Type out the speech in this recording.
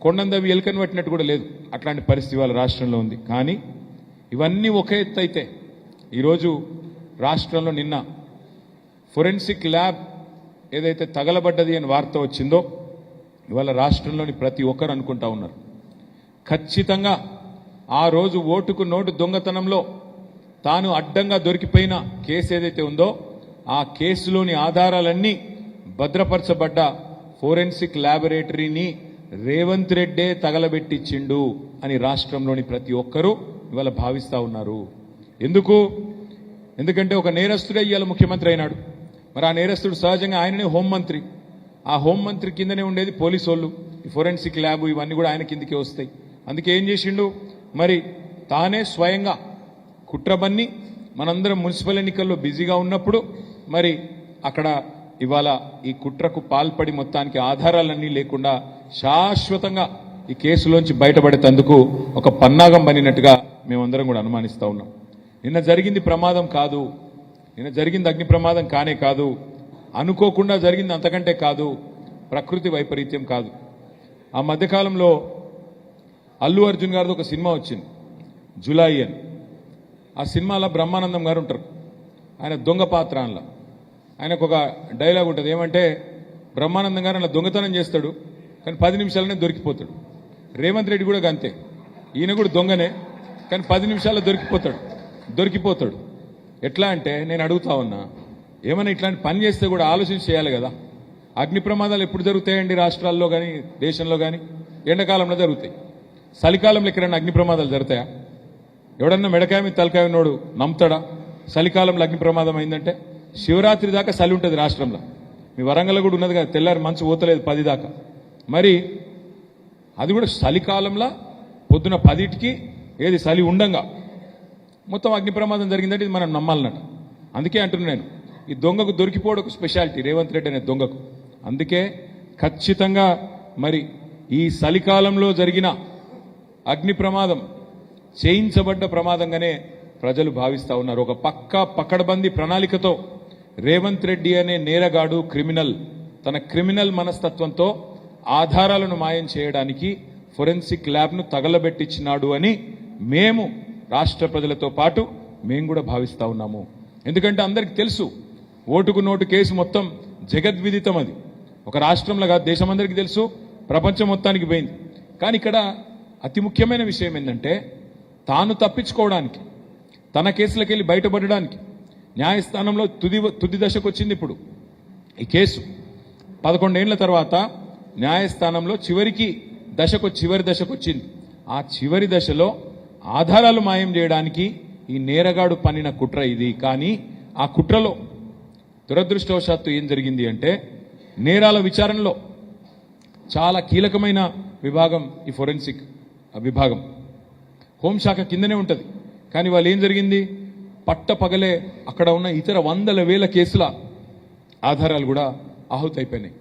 కొండందవి ఎలుకని పట్టినట్టు కూడా లేదు. అట్లాంటి పరిస్థితి వాళ్ళ రాష్ట్రంలో ఉంది. కానీ ఇవన్నీ ఒక ఎత్తు అయితే ఈరోజు రాష్ట్రంలో నిన్న ఫోరెన్సిక్ ల్యాబ్ ఏదైతే తగలబడ్డది అని వార్త వచ్చిందో ఇవాళ రాష్ట్రంలోని ప్రతి ఒక్కరు అనుకుంటా ఉన్నారు ఖచ్చితంగా ఆ రోజు ఓటుకు నోటు దొంగతనంలో తాను అడ్డంగా దొరికిపోయిన కేసు ఏదైతే ఉందో ఆ కేసులోని ఆధారాలన్నీ భద్రపరచబడ్డ ఫోరెన్సిక్ ల్యాబొరేటరీని రేవంత్ రెడ్డే తగలబెట్టించిండు అని రాష్ట్రంలోని ప్రతి ఒక్కరూ ఇవాళ భావిస్తా ఉన్నారు. ఎందుకంటే ఒక నేరస్తుడే ఇవాళ ముఖ్యమంత్రి అయినాడు. మరి ఆ నేరస్తుడు సహజంగా ఆయననే హోంమంత్రి. ఆ హోంమంత్రి కిందనే ఉండేది పోలీసు వాళ్ళు. ఈ ఫోరెన్సిక్ ల్యాబ్ ఇవన్నీ కూడా ఆయన కిందకే వస్తాయి. అందుకే ఏం చేసిండు, మరి తానే స్వయంగా కుట్రబన్ని మనందరం మున్సిపల్ ఎన్నికల్లో బిజీగా ఉన్నప్పుడు మరి అక్కడ ఇవాళ ఈ కుట్రకు పాల్పడి మొత్తానికి ఆధారాలన్నీ లేకుండా శాశ్వతంగా ఈ కేసులోంచి బయటపడేందుకు ఒక పన్నాగం పనినట్టుగా మేమందరం కూడా అనుమానిస్తా ఉన్నాం. నిన్న జరిగింది ప్రమాదం కాదు, నిన్న జరిగింది అగ్ని ప్రమాదం కానే కాదు, అనుకోకుండా జరిగింది అంతకంటే కాదు, ప్రకృతి వైపరీత్యం కాదు. ఆ మధ్యకాలంలో అల్లు అర్జున్ గారిది ఒక సినిమా వచ్చింది జులై అని. ఆ సినిమాలో బ్రహ్మానందం గారు ఉంటారు. ఆయన దొంగ పాత్ర. అందులో ఆయనకు ఒక డైలాగ్ ఉంటుంది, ఏమంటే బ్రహ్మానందం గారు అలా దొంగతనం చేస్తాడు కానీ 10 నిమిషాలనే దొరికిపోతాడు. రేవంత్ రెడ్డి కూడా అంతే, ఈయన కూడా దొంగనే కానీ 10 నిమిషాల్లో దొరికిపోతాడు. ఎట్లా అంటే నేను అడుగుతా ఉన్నా, ఏమైనా ఇట్లాంటి పని చేస్తే కూడా ఆలోచన చేయాలి కదా. అగ్ని ప్రమాదాలు ఎప్పుడు జరుగుతాయండి రాష్ట్రాల్లో కానీ దేశంలో కానీ? ఎండాకాలంలో జరుగుతాయి. చలికాలంలో ఎక్కడైనా అగ్ని ప్రమాదాలు జరుగుతాయా? ఎవడన్నా మెడకాయ మీద తలకాయ ఉన్నోడు నమ్ముతాడా చలికాలంలో అగ్ని ప్రమాదం అయిందంటే? శివరాత్రి దాకా చలి ఉంటుంది రాష్ట్రంలో. మీ వరంగల్లో కూడా ఉన్నది కదా, తెల్లారి మంచు పోతలేదు 10 దాకా. మరి అది కూడా చలికాలంలో పొద్దున 10కి ఏది చలి ఉండంగా మొత్తం అగ్ని ప్రమాదం జరిగిందంటే ఇది మనం నమ్మాలన్నట్టు. అందుకే అంటున్నాను నేను, ఈ దొంగకు దొరికిపోవడం ఒక స్పెషాలిటీ రేవంత్ రెడ్డి అనే దొంగకు. అందుకే ఖచ్చితంగా మరి ఈ చలికాలంలో జరిగిన అగ్ని ప్రమాదం చేయించబడ్డ ప్రమాదంగానే ప్రజలు భావిస్తా ఉన్నారు. ఒక పక్కడబందీ ప్రణాళికతో రేవంత్ రెడ్డి అనే నేరగాడు క్రిమినల్ తన క్రిమినల్ మనస్తత్వంతో ఆధారాలను మాయం చేయడానికి ఫోరెన్సిక్ ల్యాబ్ను తగలబెట్టించినాడు అని మేము రాష్ట్ర ప్రజలతో పాటు మేము కూడా భావిస్తా ఉన్నాము. ఎందుకంటే అందరికీ తెలుసు, ఓటుకు నోటు కేసు మొత్తం జగద్విదితం. అది ఒక రాష్ట్రంలో కాదు, దేశమందరికీ తెలుసు, ప్రపంచం మొత్తానికి పోయింది. కానీ ఇక్కడ అతి ముఖ్యమైన విషయం ఏంటంటే, తాను తప్పించుకోవడానికి, తన కేసులకు వెళ్ళి బయటపడడానికి న్యాయస్థానంలో తుది దశకు వచ్చింది. ఇప్పుడు ఈ కేసు 11 ఏళ్ల తర్వాత న్యాయస్థానంలో చివరి దశకు వచ్చింది. ఆ చివరి దశలో ఆధారాలు మాయం చేయడానికి ఈ నేరగాడు పన్నిన కుట్ర ఇది. కానీ ఆ కుట్రలో దురదృష్టవశాత్తు ఏం జరిగింది అంటే, నేరాల విచారణలో చాలా కీలకమైన విభాగం ఈ ఫోరెన్సిక్ విభాగం. హోంశాఖ కిందనే ఉంటుంది. కానీ వాళ్ళు ఏం జరిగింది, పట్టపగలే అక్కడ ఉన్న ఇతర 100,000 కేసుల ఆధారాలు కూడా ఆహుతైపోయినాయి.